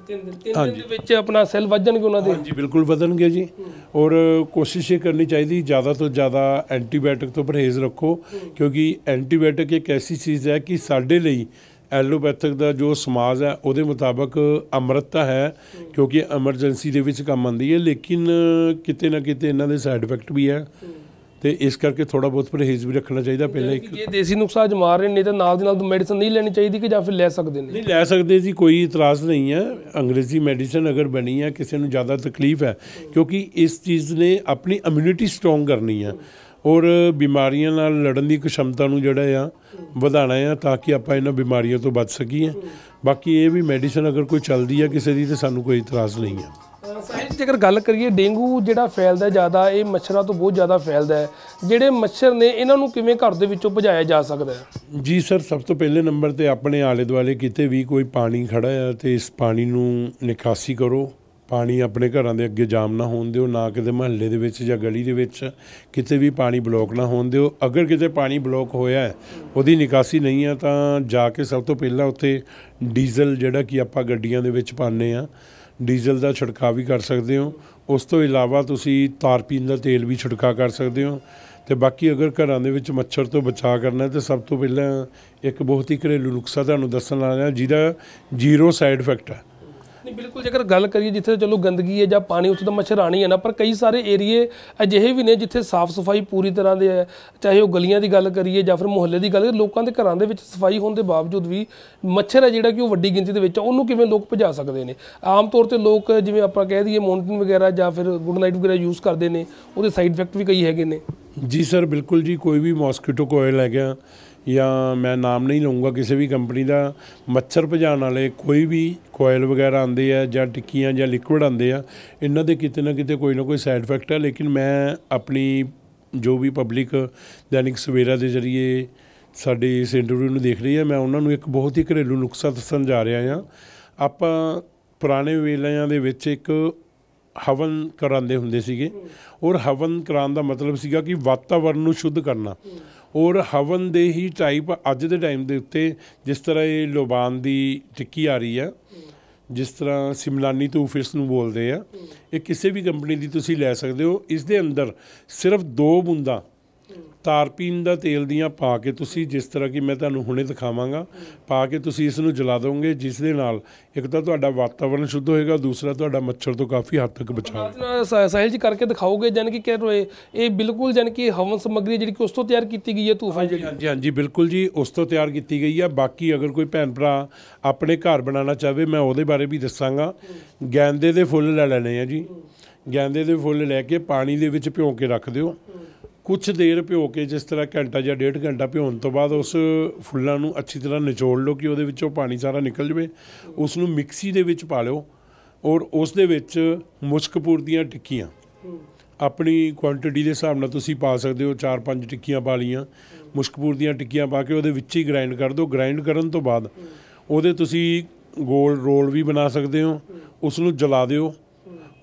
Speaker 2: 3 ਦਿਨ ਦੇ ਵਿੱਚ ਆਪਣਾ ਸੈੱਲ ਵੱਧ ਜਾਣਗੇ ਉਹਨਾਂ ਦੇ?
Speaker 1: ਹਾਂਜੀ ਬਿਲਕੁਲ ਵਧਣਗੇ ਜੀ। ਔਰ ਕੋਸ਼ਿਸ਼ ਇਹ ਕਰਨੀ ਚਾਹੀਦੀ ਜ਼ਿਆਦਾ ਤੋਂ ਜ਼ਿਆਦਾ ਐਂਟੀਬਾਇਓਟਿਕ ਤੋਂ ਪਰਹੇਜ਼ ਰੱਖੋ, ਕਿਉਂਕਿ ਐਂਟੀਬਾਇਓਟਿਕ ਇੱਕ ਐਸੀ ਚੀਜ਼ ਹੈ ਕਿ ਸਾਡੇ ਲਈ ਐਲੋਪੈਥਿਕ ਦਾ ਜੋ ਸਮਾਜ ਹੈ ਉਹਦੇ ਮੁਤਾਬਕ ਅੰਮ੍ਰਿਤਤਾ ਹੈ, ਕਿਉਂਕਿ ਐਮਰਜੈਂਸੀ ਦੇ ਵਿੱਚ ਕੰਮ ਆਉਂਦੀ ਹੈ, ਲੇਕਿਨ ਕਿਤੇ ਨਾ ਕਿਤੇ ਇਹਨਾਂ ਦੇ ਸਾਈਡ ਇਫੈਕਟ ਵੀ ਹੈ ਅਤੇ ਇਸ ਕਰਕੇ ਥੋੜ੍ਹਾ ਬਹੁਤ ਪਰਹੇਜ਼ ਵੀ ਰੱਖਣਾ ਚਾਹੀਦਾ। ਪਹਿਲਾਂ ਇੱਕ
Speaker 2: ਜੇ ਦੇਸੀ ਨੁਸਖਾ ਅਜਮਾ ਰਹੇ ਨੇ ਤਾਂ ਨਾਲ ਦੀ ਨਾਲ ਮੈਡੀਸਨ ਨਹੀਂ ਲੈਣੀ ਚਾਹੀਦੀ ਕਿ ਜਾਂ ਫਿਰ ਲੈ ਸਕਦੇ ਨੇ?
Speaker 1: ਨਹੀਂ ਲੈ ਸਕਦੇ ਜੀ, ਕੋਈ ਇਤਰਾਜ਼ ਨਹੀਂ ਹੈ। ਅੰਗਰੇਜ਼ੀ ਮੈਡੀਸਨ ਅਗਰ ਬਣੀ ਹੈ, ਕਿਸੇ ਨੂੰ ਜ਼ਿਆਦਾ ਤਕਲੀਫ ਹੈ, ਕਿਉਂਕਿ ਇਸ ਚੀਜ਼ ਨੇ ਆਪਣੀ ਇਮਿਊਨਿਟੀ ਸਟਰੋਂਗ ਕਰਨੀ ਹੈ ਔਰ ਬਿਮਾਰੀਆਂ ਨਾਲ ਲੜਨ ਦੀ क्षमता ਨੂੰ ਜਿਹੜਾ ਆ ਵਧਾਉਣਾ ਆ ਤਾਂ ਕਿ ਆਪਾਂ ਇਹਨਾਂ ਬਿਮਾਰੀਆਂ ਤੋਂ ਬਚ ਸਕੀਏ। ਬਾਕੀ ਇਹ ਵੀ ਮੈਡੀਸਨ ਅਗਰ ਕੋਈ ਚੱਲਦੀ ਹੈ ਕਿਸੇ ਦੀ ਤਾਂ ਸਾਨੂੰ ਕੋਈ ਇਤਰਾਜ਼ ਨਹੀਂ ਹੈ।
Speaker 2: ਸਾਹਿਲ ਜੇਕਰ ਗੱਲ ਕਰੀਏ ਡੇਂਗੂ ਜਿਹੜਾ ਫੈਲਦਾ ਜ਼ਿਆਦਾ, ਇਹ ਮੱਛਰਾਂ ਤੋਂ ਬਹੁਤ ਜ਼ਿਆਦਾ ਫੈਲਦਾ ਹੈ, ਜਿਹੜੇ ਮੱਛਰ ਨੇ ਇਹਨਾਂ ਨੂੰ ਕਿਵੇਂ ਘਰ ਦੇ ਵਿੱਚੋਂ ਭਜਾਇਆ ਜਾ ਸਕਦਾ ਹੈ?
Speaker 1: ਜੀ ਸਰ ਸਭ ਤੋਂ ਪਹਿਲੇ ਨੰਬਰ 'ਤੇ ਆਪਣੇ ਆਲੇ ਦੁਆਲੇ ਕਿਤੇ ਵੀ ਕੋਈ ਪਾਣੀ ਖੜਾ ਹੈ ਅਤੇ ਇਸ ਪਾਣੀ ਨੂੰ ਨਿਕਾਸੀ ਕਰੋ। ਪਾਣੀ ਆਪਣੇ ਘਰਾਂ ਦੇ ਅੱਗੇ ਜਾਮ ਨਾ ਹੋਣ ਦਿਓ, ਨਾ ਕਿਤੇ ਮੁਹੱਲੇ ਦੇ ਵਿੱਚ ਜਾਂ ਗਲੀ ਦੇ ਵਿੱਚ ਕਿਤੇ ਵੀ ਪਾਣੀ ਬਲੋਕ ਨਾ ਹੋਣ ਦਿਓ। ਅਗਰ ਕਿਤੇ ਪਾਣੀ ਬਲੋਕ ਹੋਇਆ ਹੈ, ਉਹਦੀ ਨਿਕਾਸੀ ਨਹੀਂ ਹੈ, ਤਾਂ ਜਾ ਕੇ ਸਭ ਤੋਂ ਪਹਿਲਾਂ ਉੱਥੇ ਡੀਜ਼ਲ ਜਿਹੜਾ ਕਿ ਆਪਾਂ ਗੱਡੀਆਂ ਦੇ ਵਿੱਚ ਪਾਉਂਦੇ ਹਾਂ, ਡੀਜ਼ਲ ਦਾ ਛਿੜਕਾਅ ਵੀ ਕਰ ਸਕਦੇ ਹੋ। ਉਸ ਤੋਂ ਇਲਾਵਾ ਤੁਸੀਂ ਤਾਰਪੀਨ ਦਾ ਤੇਲ ਵੀ ਛਿੜਕਾਅ ਕਰ ਸਕਦੇ ਹੋ। ਅਤੇ ਬਾਕੀ ਅਗਰ ਘਰਾਂ ਦੇ ਵਿੱਚ ਮੱਛਰ ਤੋਂ ਬਚਾਅ ਕਰਨਾ ਤਾਂ ਸਭ ਤੋਂ ਪਹਿਲਾਂ ਇੱਕ ਬਹੁਤ ਹੀ ਘਰੇਲੂ ਨੁਸਖਾ ਤੁਹਾਨੂੰ ਦੱਸਣ ਆ ਰਿਹਾ ਜਿਹਦਾ 0 ਸਾਈਡ ਇਫੈਕਟ ਹੈ।
Speaker 2: ਨਹੀਂ ਬਿਲਕੁਲ, ਜੇਕਰ ਗੱਲ ਕਰੀਏ ਜਿੱਥੇ ਚਲੋ ਗੰਦਗੀ ਹੈ ਜਾਂ ਪਾਣੀ, ਉੱਥੇ ਤਾਂ ਮੱਛਰ ਆਉਣੀ ਹੈ ਨਾ, ਪਰ ਕਈ ਸਾਰੇ ਏਰੀਏ ਅਜਿਹੇ ਵੀ ਨੇ ਜਿੱਥੇ ਸਾਫ਼ ਸਫਾਈ ਪੂਰੀ ਤਰ੍ਹਾਂ ਦੇ ਹੈ, ਚਾਹੇ ਉਹ ਗਲੀਆਂ ਦੀ ਗੱਲ ਕਰੀਏ ਜਾਂ ਫਿਰ ਮੁਹੱਲੇ ਦੀ ਗੱਲ ਕਰੀਏ, ਲੋਕਾਂ ਦੇ ਘਰਾਂ ਦੇ ਵਿੱਚ ਸਫਾਈ ਹੋਣ ਦੇ ਬਾਵਜੂਦ ਵੀ ਮੱਛਰ ਹੈ ਜਿਹੜਾ ਕਿ ਉਹ ਵੱਡੀ ਗਿਣਤੀ ਦੇ ਵਿੱਚ, ਉਹਨੂੰ ਕਿਵੇਂ ਲੋਕ ਭਜਾ ਸਕਦੇ ਨੇ? ਆਮ ਤੌਰ 'ਤੇ ਲੋਕ ਜਿਵੇਂ ਆਪਾਂ ਕਹਿ ਦਈਏ ਮੋਨਟਿਨ ਵਗੈਰਾ ਜਾਂ ਫਿਰ ਗੁੱਡ ਨਾਈਟ ਵਗੈਰਾ ਯੂਜ਼ ਕਰਦੇ ਨੇ, ਉਹਦੇ ਸਾਈਡ ਇਫੈਕਟ ਵੀ ਕਈ ਹੈਗੇ ਨੇ।
Speaker 1: ਜੀ ਸਰ ਬਿਲਕੁਲ ਜੀ, ਕੋਈ ਵੀ ਮੋਸਕੀਟੋ ਕੋਇਲ ਹੈ ਗਿਆ ਜਾਂ ਮੈਂ ਨਾਮ ਨਹੀਂ ਲਊਂਗਾ ਕਿਸੇ ਵੀ ਕੰਪਨੀ ਦਾ, ਮੱਛਰ ਭਜਾਉਣ ਵਾਲੇ ਕੋਈ ਵੀ ਕੋਇਲ ਵਗੈਰਾ ਆਉਂਦੇ ਆ ਜਾਂ ਟਿੱਕੀਆਂ ਜਾਂ ਲਿਕੁਇਡ ਆਉਂਦੇ ਆ, ਇਹਨਾਂ ਦੇ ਕਿਤੇ ਨਾ ਕਿਤੇ ਕੋਈ ਨਾ ਕੋਈ ਸਾਈਡ ਇਫੈਕਟ ਹੈ। ਲੇਕਿਨ ਮੈਂ ਆਪਣੀ ਜੋ ਵੀ ਪਬਲਿਕ ਦੈਨਿਕ ਸਵੇਰਾ ਦੇ ਜ਼ਰੀਏ ਸਾਡੇ ਇਸ ਇੰਟਰਵਿਊ ਨੂੰ ਦੇਖ ਰਹੀ ਹੈ, ਮੈਂ ਉਹਨਾਂ ਨੂੰ ਇੱਕ ਬਹੁਤ ਹੀ ਘਰੇਲੂ ਨੁਸਖਾ ਦੱਸਣ ਜਾ ਰਿਹਾ ਹਾਂ। ਆਪਾਂ ਪੁਰਾਣੇ ਵੇਲਿਆਂ ਦੇ ਵਿੱਚ ਇੱਕ ਹਵਨ ਕਰਾਉਂਦੇ ਹੁੰਦੇ ਸੀਗੇ ਔਰ ਹਵਨ ਕਰਾਉਣ ਦਾ ਮਤਲਬ ਸੀਗਾ ਕਿ ਵਾਤਾਵਰਨ ਨੂੰ ਸ਼ੁੱਧ ਕਰਨਾ। ਔਰ ਹਵਨ ਦੇ ਹੀ ਟਾਈਪ ਅੱਜ ਦੇ ਟਾਈਮ ਦੇ ਉੱਤੇ ਜਿਸ ਤਰ੍ਹਾਂ ਇਹ ਲੋਬਾਨ ਦੀ ਟਿੱਕੀ ਆ ਰਹੀ ਆ, ਜਿਸ ਤਰ੍ਹਾਂ ਸਿਮਲਾਨੀ ਧੂਫ ਇਸ ਨੂੰ ਬੋਲਦੇ ਆ, ਇਹ ਕਿਸੇ ਵੀ ਕੰਪਨੀ ਦੀ ਤੁਸੀਂ ਲੈ ਸਕਦੇ ਹੋ। ਇਸ ਦੇ ਅੰਦਰ ਸਿਰਫ 2 ਬੂੰਦਾਂ ਤਾਰਪੀਨ ਦਾ ਤੇਲ ਦੀਆਂ ਪਾ ਕੇ ਤੁਸੀਂ, ਜਿਸ ਤਰ੍ਹਾਂ ਕਿ ਮੈਂ ਤੁਹਾਨੂੰ ਹੁਣੇ ਦਿਖਾਵਾਂਗਾ, ਪਾ ਕੇ ਤੁਸੀਂ ਇਸ ਨੂੰ ਜਲਾ ਦੋਗੇ, ਜਿਸ ਦੇ ਨਾਲ ਇੱਕ ਤਾਂ ਤੁਹਾਡਾ ਵਾਤਾਵਰਨ ਸ਼ੁੱਧ ਹੋਏਗਾ, ਦੂਸਰਾ ਤੁਹਾਡਾ ਮੱਛਰ ਤੋਂ ਕਾਫੀ ਹੱਦ ਤੱਕ ਬਚਾਓ।
Speaker 2: ਸਾਹਿਲ ਜੀ ਕਰਕੇ ਦਿਖਾਓਗੇ ਜਾਨੀ ਕਿ ਕਹਿ ਰਹੇ ਇਹ ਬਿਲਕੁਲ ਜਾਨੀ ਕਿ ਹਵਨ ਸਮੱਗਰੀ ਜਿਹੜੀ ਕਿ ਉਸ ਤੋਂ ਤਿਆਰ ਕੀਤੀ ਗਈ ਹੈ ਧੂਫ ਹੈ ਜਿਹੜੀ?
Speaker 1: ਹਾਂਜੀ ਹਾਂਜੀ ਬਿਲਕੁਲ ਜੀ, ਉਸ ਤੋਂ ਤਿਆਰ ਕੀਤੀ ਗਈ ਆ। ਬਾਕੀ ਅਗਰ ਕੋਈ ਭੈਣ ਭਰਾ ਆਪਣੇ ਘਰ ਬਣਾਉਣਾ ਚਾਹਵੇ ਮੈਂ ਉਹਦੇ ਬਾਰੇ ਵੀ ਦੱਸਾਂਗਾ। ਗੈਂਦੇ ਦੇ ਫੁੱਲ ਲੈ ਲੈਣੇ ਆ ਜੀ, ਗੈਂਦੇ ਦੇ ਫੁੱਲ ਲੈ ਕੇ ਪਾਣੀ ਦੇ ਵਿੱਚ ਭਿਓ ਕੇ ਰੱਖ ਦਿਓ, ਕੁਛ ਦੇਰ ਭਿਓ ਕੇ, ਜਿਸ ਤਰ੍ਹਾਂ ਘੰਟਾ ਜਾਂ 1.5 ਘੰਟਾ ਭਿਉਣ ਤੋਂ ਬਾਅਦ ਉਸ ਫੁੱਲਾਂ ਨੂੰ ਅੱਛੀ ਤਰ੍ਹਾਂ ਨਿਚੋੜ ਲਓ ਕਿ ਉਹਦੇ ਵਿੱਚੋਂ ਪਾਣੀ ਸਾਰਾ ਨਿਕਲ ਜਾਵੇ। ਉਸ ਨੂੰ ਮਿਕਸੀ ਦੇ ਵਿੱਚ ਪਾ ਲਿਓ ਔਰ ਉਸ ਦੇ ਵਿੱਚ ਮੁਸ਼ਕਪੂਰ ਦੀਆਂ ਟਿੱਕੀਆਂ ਆਪਣੀ ਕੁਆਂਟੀਟੀ ਦੇ ਹਿਸਾਬ ਨਾਲ ਤੁਸੀਂ ਪਾ ਸਕਦੇ ਹੋ। 4-5 ਟਿੱਕੀਆਂ ਪਾ ਲਈਆਂ, ਮੁਸ਼ਕਪੂਰ ਦੀਆਂ ਟਿੱਕੀਆਂ ਪਾ ਕੇ ਉਹਦੇ ਵਿੱਚ ਹੀ ਗ੍ਰਾਈਂਡ ਕਰ ਦਿਓ। ਗ੍ਰਾਈਂਡ ਕਰਨ ਤੋਂ ਬਾਅਦ ਉਹਦੇ ਤੁਸੀਂ ਗੋਲ ਰੋਲ ਵੀ ਬਣਾ ਸਕਦੇ ਹੋ, ਉਸ ਨੂੰ ਜਲਾ ਦਿਓ।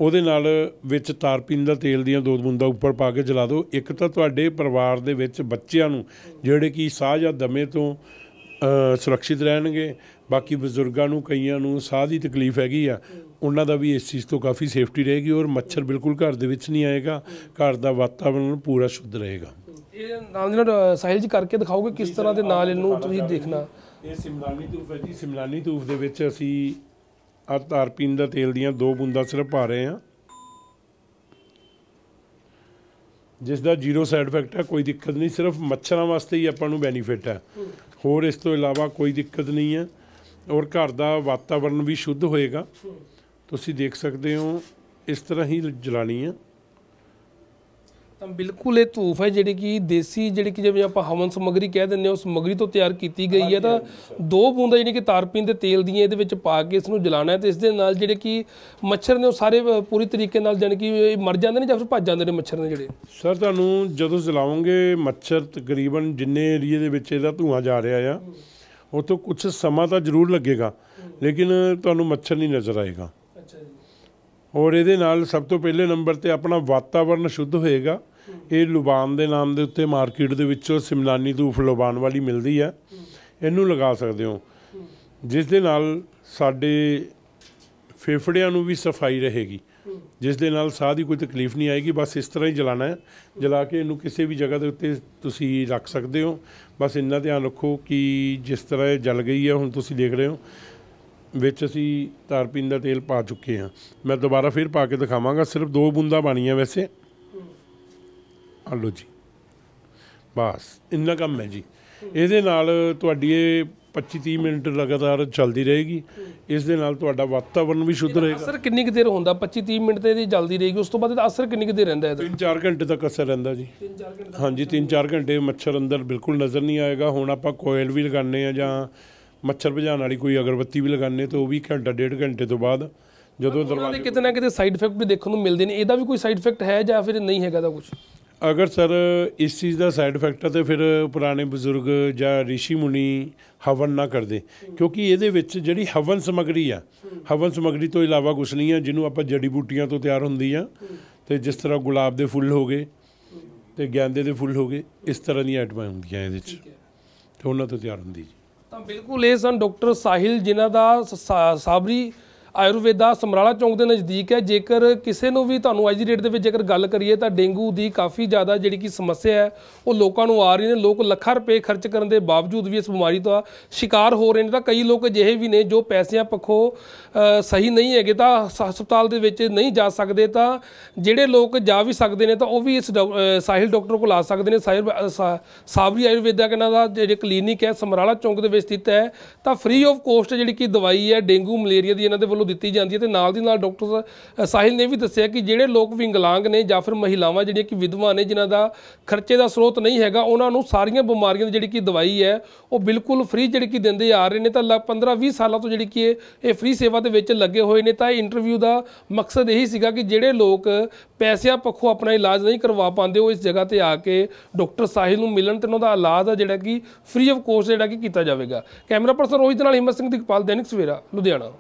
Speaker 1: ਉਹਦੇ ਨਾਲ ਵਿੱਚ ਤਾਰਪੀਨ ਦਾ ਤੇਲ ਦੀਆਂ 2 ਬੂੰਦਾਂ ਉੱਪਰ ਪਾ ਕੇ ਜਲਾ ਦਿਓ। ਇੱਕ ਤਾਂ ਤੁਹਾਡੇ ਪਰਿਵਾਰ ਦੇ ਵਿੱਚ ਬੱਚਿਆਂ ਨੂੰ ਜਿਹੜੇ ਕਿ ਸਾਹ ਜਾਂ ਦਮੇ ਤੋਂ ਸੁਰੱਖਿਅਤ ਰਹਿਣਗੇ, ਬਾਕੀ ਬਜ਼ੁਰਗਾਂ ਨੂੰ, ਕਈਆਂ ਨੂੰ ਸਾਹ ਦੀ ਤਕਲੀਫ ਹੈਗੀ ਆ, ਉਹਨਾਂ ਦਾ ਵੀ ਇਸ ਚੀਜ਼ ਤੋਂ ਕਾਫੀ ਸੇਫਟੀ ਰਹੇਗੀ ਔਰ ਮੱਛਰ ਬਿਲਕੁਲ ਘਰ ਦੇ ਵਿੱਚ ਨਹੀਂ ਆਏਗਾ, ਘਰ ਦਾ ਵਾਤਾਵਰਨ ਪੂਰਾ ਸ਼ੁੱਧ ਰਹੇਗਾ।
Speaker 2: ਇਹ ਨਾਲ ਦੀ ਨਾਲ ਸਾਹਿਲ ਜੀ ਕਰਕੇ ਦਿਖਾਓਗੇ ਕਿਸ ਤਰ੍ਹਾਂ ਦੇ ਨਾਲ ਇਹਨੂੰ ਤੁਸੀਂ ਦੇਖਣਾ?
Speaker 1: ਇਹ ਸਿਮਲਾਨੀ ਧੂਫ ਹੈ ਜੀ। ਸਿਮਲਾਨੀ ਧੂਫ ਦੇ ਵਿੱਚ ਅਸੀਂ ਆਹ ਤਾਰਪੀਨ ਦਾ ਤੇਲ ਦੀਆਂ 2 ਬੂੰਦਾਂ ਸਿਰਫ ਪਾ ਰਹੇ ਹਾਂ, ਜਿਸ ਦਾ 0 ਸਾਈਡ ਇਫੈਕਟ ਹੈ, ਕੋਈ ਦਿੱਕਤ ਨਹੀਂ। ਸਿਰਫ ਮੱਛਰਾਂ ਵਾਸਤੇ ਹੀ ਆਪਾਂ ਨੂੰ ਬੈਨੀਫਿਟ ਹੈ, ਹੋਰ ਇਸ ਤੋਂ ਇਲਾਵਾ ਕੋਈ ਦਿੱਕਤ ਨਹੀਂ ਹੈ। ਔਰ ਘਰ ਦਾ ਵਾਤਾਵਰਨ ਵੀ ਸ਼ੁੱਧ ਹੋਏਗਾ। ਤੁਸੀਂ ਦੇਖ ਸਕਦੇ ਹੋ ਇਸ ਤਰ੍ਹਾਂ ਹੀ ਜਲਾਣੀ ਹੈ।
Speaker 2: ਤਾਂ ਬਿਲਕੁਲ ਇਹ ਧੂਫ ਹੈ ਜਿਹੜੀ ਕਿ ਦੇਸੀ, ਜਿਹੜੀ ਕਿ ਜਿਵੇਂ ਆਪਾਂ ਹਵਨ ਸਮੱਗਰੀ ਕਹਿ ਦਿੰਦੇ ਹਾਂ, ਉਸ ਸਮੱਗਰੀ ਤੋਂ ਤਿਆਰ ਕੀਤੀ ਗਈ ਹੈ। ਤਾਂ 2 ਬੂੰਦਾਂ ਜਿਹੜੀ ਕਿ ਤਾਰਪੀਨ ਦੇ ਤੇਲ ਦੀਆਂ ਇਹਦੇ ਵਿੱਚ ਪਾ ਕੇ ਇਸ ਨੂੰ ਜਲਾਉਣਾ ਹੈ, ਤੇ ਇਸ ਦੇ ਨਾਲ ਜਿਹੜੇ ਕਿ ਮੱਛਰ ਨੇ ਉਹ ਸਾਰੇ ਪੂਰੀ ਤਰੀਕੇ ਨਾਲ ਜਾਣੀ ਕਿ ਮਰ ਜਾਂਦੇ ਨੇ ਜਾਂ ਫਿਰ ਭੱਜ ਜਾਂਦੇ ਨੇ ਮੱਛਰ ਨੇ ਜਿਹੜੇ?
Speaker 1: ਸਰ ਤੁਹਾਨੂੰ ਜਦੋਂ ਜਲਾਓਗੇ ਮੱਛਰ ਤਕਰੀਬਨ ਜਿੰਨੇ ਏਰੀਏ ਦੇ ਵਿੱਚ ਇਹਦਾ ਧੂੰਆਂ ਜਾ ਰਿਹਾ ਆ ਉੱਥੋਂ ਕੁਛ ਸਮਾਂ ਤਾਂ ਜ਼ਰੂਰ ਲੱਗੇਗਾ, ਲੇਕਿਨ ਤੁਹਾਨੂੰ ਮੱਛਰ ਨਹੀਂ ਨਜ਼ਰ ਆਏਗਾ।
Speaker 2: ਅੱਛਾ ਜੀ।
Speaker 1: ਔਰ ਇਹਦੇ ਨਾਲ ਸਭ ਤੋਂ ਪਹਿਲੇ ਨੰਬਰ 'ਤੇ ਆਪਣਾ ਵਾਤਾਵਰਨ ਸ਼ੁੱਧ ਹੋਏਗਾ। ਇਹ ਲੋਬਾਨ ਦੇ ਨਾਮ ਦੇ ਉੱਤੇ ਮਾਰਕੀਟ ਦੇ ਵਿੱਚੋਂ ਸਿਮਲਾਨੀ ਧੂਫ ਲੋਬਾਨ ਵਾਲੀ ਮਿਲਦੀ ਹੈ, ਇਹਨੂੰ ਲਗਾ ਸਕਦੇ ਹੋ, ਜਿਸ ਦੇ ਨਾਲ ਸਾਡੇ ਫੇਫੜਿਆਂ ਨੂੰ ਵੀ ਸਫਾਈ ਰਹੇਗੀ, ਜਿਸ ਦੇ ਨਾਲ ਸਾਹ ਦੀ ਕੋਈ ਤਕਲੀਫ ਨਹੀਂ ਆਏਗੀ। ਬਸ ਇਸ ਤਰ੍ਹਾਂ ਹੀ ਜਲਾਣਾ ਹੈ, ਜਲਾ ਕੇ ਇਹਨੂੰ ਕਿਸੇ ਵੀ ਜਗ੍ਹਾ ਦੇ ਉੱਤੇ ਤੁਸੀਂ ਰੱਖ ਸਕਦੇ ਹੋ। ਬਸ ਇੰਨਾ ਧਿਆਨ ਰੱਖੋ ਕਿ ਜਿਸ ਤਰ੍ਹਾਂ ਇਹ ਜਲ ਗਈ ਹੈ, ਹੁਣ ਤੁਸੀਂ ਦੇਖ ਰਹੇ ਹੋ ਵਿੱਚ ਅਸੀਂ ਤਾਰਪੀਨ ਦਾ ਤੇਲ ਪਾ ਚੁੱਕੇ ਹਾਂ। ਮੈਂ ਦੁਬਾਰਾ ਫਿਰ ਪਾ ਕੇ ਦਿਖਾਵਾਂਗਾ, ਸਿਰਫ 2 ਬੂੰਦਾਂ ਪਾਣੀਆਂ ਵੈਸੇ। ਆ ਲਓ ਜੀ, ਬਸ ਇੰਨਾ ਕੰਮ ਹੈ ਜੀ। ਇਹਦੇ ਨਾਲ ਤੁਹਾਡੀ ਇਹ 25-30 ਮਿੰਟ ਲਗਾਤਾਰ ਚੱਲਦੀ ਰਹੇਗੀ। ਇਸ ਦੇ ਨਾਲ ਤੁਹਾਡਾ ਵਾਤਾਵਰਨ ਵੀ ਸ਼ੁੱਧ ਰਹੇਗਾ।
Speaker 2: ਅਸਰ ਕਿੰਨੀ ਕੁ ਦੇਰ ਹੁੰਦਾ? 25-30 ਮਿੰਟ ਤੇ ਇਹਦੀ ਜਲਦੀ ਰਹੇਗੀ, ਉਸ ਤੋਂ ਬਾਅਦ ਇਹਦਾ ਅਸਰ ਕਿੰਨੀ ਕੁ ਦੇਰ ਰਹਿੰਦਾ ਇਹਦਾ?
Speaker 1: 3-4 ਘੰਟੇ ਤੱਕ ਅਸਰ ਰਹਿੰਦਾ ਜੀ।
Speaker 2: 3-4 ਘੰਟੇ?
Speaker 1: ਹਾਂਜੀ, 3-4 ਘੰਟੇ ਮੱਛਰ ਅੰਦਰ ਬਿਲਕੁਲ ਨਜ਼ਰ ਨਹੀਂ ਆਏਗਾ। ਹੁਣ ਆਪਾਂ ਕੋਇਲ ਵੀ ਲਗਾਉਂਦੇ ਹਾਂ ਜਾਂ ਮੱਛਰ ਭਜਾਉਣ ਵਾਲੀ ਕੋਈ ਅਗਰਬੱਤੀ ਵੀ ਲਗਾਉਂਦੇ ਤਾਂ ਉਹ ਵੀ ਘੰਟਾ 1.5 ਘੰਟੇ ਤੋਂ ਬਾਅਦ ਜਦੋਂ ਦਰਵਾਜ਼ੇ
Speaker 2: ਕਿਤੇ ਨਾ ਕਿਤੇ ਸਾਈਡ ਇਫੈਕਟ ਵੀ ਦੇਖਣ ਨੂੰ ਮਿਲਦੇ ਨੇ, ਇਹਦਾ ਵੀ ਕੋਈ ਸਾਈਡ ਇਫੈਕਟ ਹੈ ਜਾਂ ਫਿਰ ਨਹੀਂ ਹੈਗਾ ਦਾ ਕੁਝ?
Speaker 1: ਅਗਰ ਸਰ ਇਸ ਚੀਜ਼ ਦਾ ਸਾਈਡ ਇਫੈਕਟ ਹੈ ਤਾਂ ਫਿਰ ਪੁਰਾਣੇ ਬਜ਼ੁਰਗ ਜਾਂ ਰਿਸ਼ੀ ਮੁਨੀ ਹਵਨ ਨਾ ਕਰਦੇ, ਕਿਉਂਕਿ ਇਹਦੇ ਵਿੱਚ ਜਿਹੜੀ ਹਵਨ ਸਮੱਗਰੀ ਆ, ਹਵਨ ਸਮੱਗਰੀ ਤੋਂ ਇਲਾਵਾ ਕੁਛ ਨਹੀਂ ਹੈ, ਜਿਹਨੂੰ ਆਪਾਂ ਜੜੀ ਬੂਟੀਆਂ ਤੋਂ ਤਿਆਰ ਹੁੰਦੀ ਆ। ਅਤੇ ਜਿਸ ਤਰ੍ਹਾਂ ਗੁਲਾਬ ਦੇ ਫੁੱਲ ਹੋ ਗਏ ਅਤੇ ਗੈਂਦੇ ਦੇ ਫੁੱਲ ਹੋ ਗਏ, ਇਸ ਤਰ੍ਹਾਂ ਦੀਆਂ ਆਈਟਮਾਂ ਹੁੰਦੀਆਂ ਇਹਦੇ 'ਚ, ਅਤੇ ਉਹਨਾਂ ਤੋਂ ਤਿਆਰ ਹੁੰਦੀ ਜੀ।
Speaker 2: ਤਾਂ ਬਿਲਕੁਲ ਇਹ ਸਨ ਡਾਕਟਰ ਸਾਹਿਲ, ਜਿਨ੍ਹਾਂ ਦਾ ਸਾਬਰੀ ਆਯੁਰਵੇਦਾ ਸਮਰਾਲਾ ਚੌਂਕ ਦੇ ਨਜ਼ਦੀਕ ਹੈ। ਜੇਕਰ ਕਿਸੇ ਨੂੰ ਵੀ, ਤੁਹਾਨੂੰ ਅੱਜ ਦੀ ਡੇਟ ਦੇ ਵਿੱਚ ਜੇਕਰ ਗੱਲ ਕਰੀਏ ਤਾਂ ਡੇਂਗੂ ਦੀ ਕਾਫੀ ਜ਼ਿਆਦਾ ਜਿਹੜੀ ਕਿ ਸਮੱਸਿਆ ਹੈ ਉਹ ਲੋਕਾਂ ਨੂੰ ਆ ਰਹੀ ਨੇ। ਲੋਕ ਲੱਖਾਂ ਰੁਪਏ ਖਰਚ ਕਰਨ ਦੇ ਬਾਵਜੂਦ ਵੀ ਇਸ ਬਿਮਾਰੀ ਦਾ ਸ਼ਿਕਾਰ ਹੋ ਰਹੇ ਨੇ। ਤਾਂ ਕਈ ਲੋਕ ਅਜਿਹੇ ਵੀ ਨੇ ਜੋ ਪੈਸਿਆਂ ਪੱਖੋਂ ਸਹੀ ਨਹੀਂ ਹੈਗੇ, ਤਾਂ ਹਸਪਤਾਲ ਦੇ ਵਿੱਚ ਨਹੀਂ ਜਾ ਸਕਦੇ। ਤਾਂ ਜਿਹੜੇ ਲੋਕ ਜਾ ਵੀ ਸਕਦੇ ਨੇ ਤਾਂ ਉਹ ਵੀ ਇਸ ਸਾਹਿਲ ਡਾਕਟਰ ਕੋਲ ਆ ਸਕਦੇ ਨੇ। ਸਾਬਰੀ ਆਯੁਰਵੇਦਾ ਇਹਨਾਂ ਦਾ ਜਿਹੜੇ ਕਲੀਨਿਕ ਹੈ ਸਮਰਾਲਾ ਚੌਂਕ ਦੇ ਵਿੱਚ ਸਥਿਤ ਹੈ। ਤਾਂ ਫ੍ਰੀ ਆਫ ਕੋਸਟ ਜਿਹੜੀ ਕਿ ਦਵਾਈ ਹੈ ਡੇਂਗੂ ਮਲੇਰੀਆ ਦੀ ਇਹਨਾਂ ਦੇ ਵੱਲੋਂ ਦਿੱਤੀ ਜਾਂਦੀ ਹੈ। ਤੇ ਨਾਲ ਦੀ ਨਾਲ ਡਾਕਟਰ ਸਾਹਿਲ ਨੇ ਵੀ ਦੱਸਿਆ ਕਿ ਜਿਹੜੇ ਲੋਕ ਵਿਕਲਾਂਗ ਨੇ ਜਾਂ ਫਿਰ ਮਹਿਲਾਵਾਂ ਜਿਹੜੀਆਂ ਕਿ ਵਿਧਵਾ ਨੇ, ਜਿਨ੍ਹਾਂ ਦਾ ਖਰਚੇ ਦਾ ਸਰੋਤ ਨਹੀਂ ਹੈਗਾ, ਉਹਨਾਂ ਨੂੰ ਸਾਰੀਆਂ ਬਿਮਾਰੀਆਂ ਦੀ ਜਿਹੜੀ ਕਿ ਦਵਾਈ ਹੈ ਉਹ ਬਿਲਕੁਲ ਫ੍ਰੀ ਜਿਹੜੀ ਕਿ ਦਿੰਦੇ ਆ ਰਹੇ ਨੇ। ਤਾਂ 15-20 ਸਾਲਾਂ ਤੋਂ ਜਿਹੜੀ ਕਿ ਇਹ ਫ੍ਰੀ ਸੇਵਾ ਦੇ ਵਿੱਚ ਲੱਗੇ ਹੋਏ ਨੇ। ਤਾਂ ਇਹ ਇੰਟਰਵਿਊ ਦਾ ਮਕਸਦ ਇਹੀ ਸੀਗਾ ਕਿ ਜਿਹੜੇ ਲੋਕ ਪੈਸਿਆਂ ਪੱਖੋਂ ਆਪਣਾ ਇਲਾਜ ਨਹੀਂ ਕਰਵਾ ਪਾਉਂਦੇ, ਉਹ ਇਸ ਜਗ੍ਹਾ ਤੇ ਆ ਕੇ ਡਾਕਟਰ ਸਾਹਿਲ ਨੂੰ ਮਿਲਣ ਤੇ ਉਹਨਾਂ ਦਾ ਇਲਾਜ ਆ ਜਿਹੜਾ ਕਿ ਫ੍ਰੀ ਆਫ ਕੋਸਟ ਜਿਹੜਾ ਕਿ ਕੀਤਾ ਜਾਵੇਗਾ। ਕੈਮਰਾ ਪਰਸਨ ਰੋਹਿਤ ਨਾਲ ਹਿੰਮਤ ਸਿੰਘ ਦਿਗਪਾਲ, ਦੈਨਿਕ ਸਵੇਰਾ, ਲੁਧਿਆਣਾ।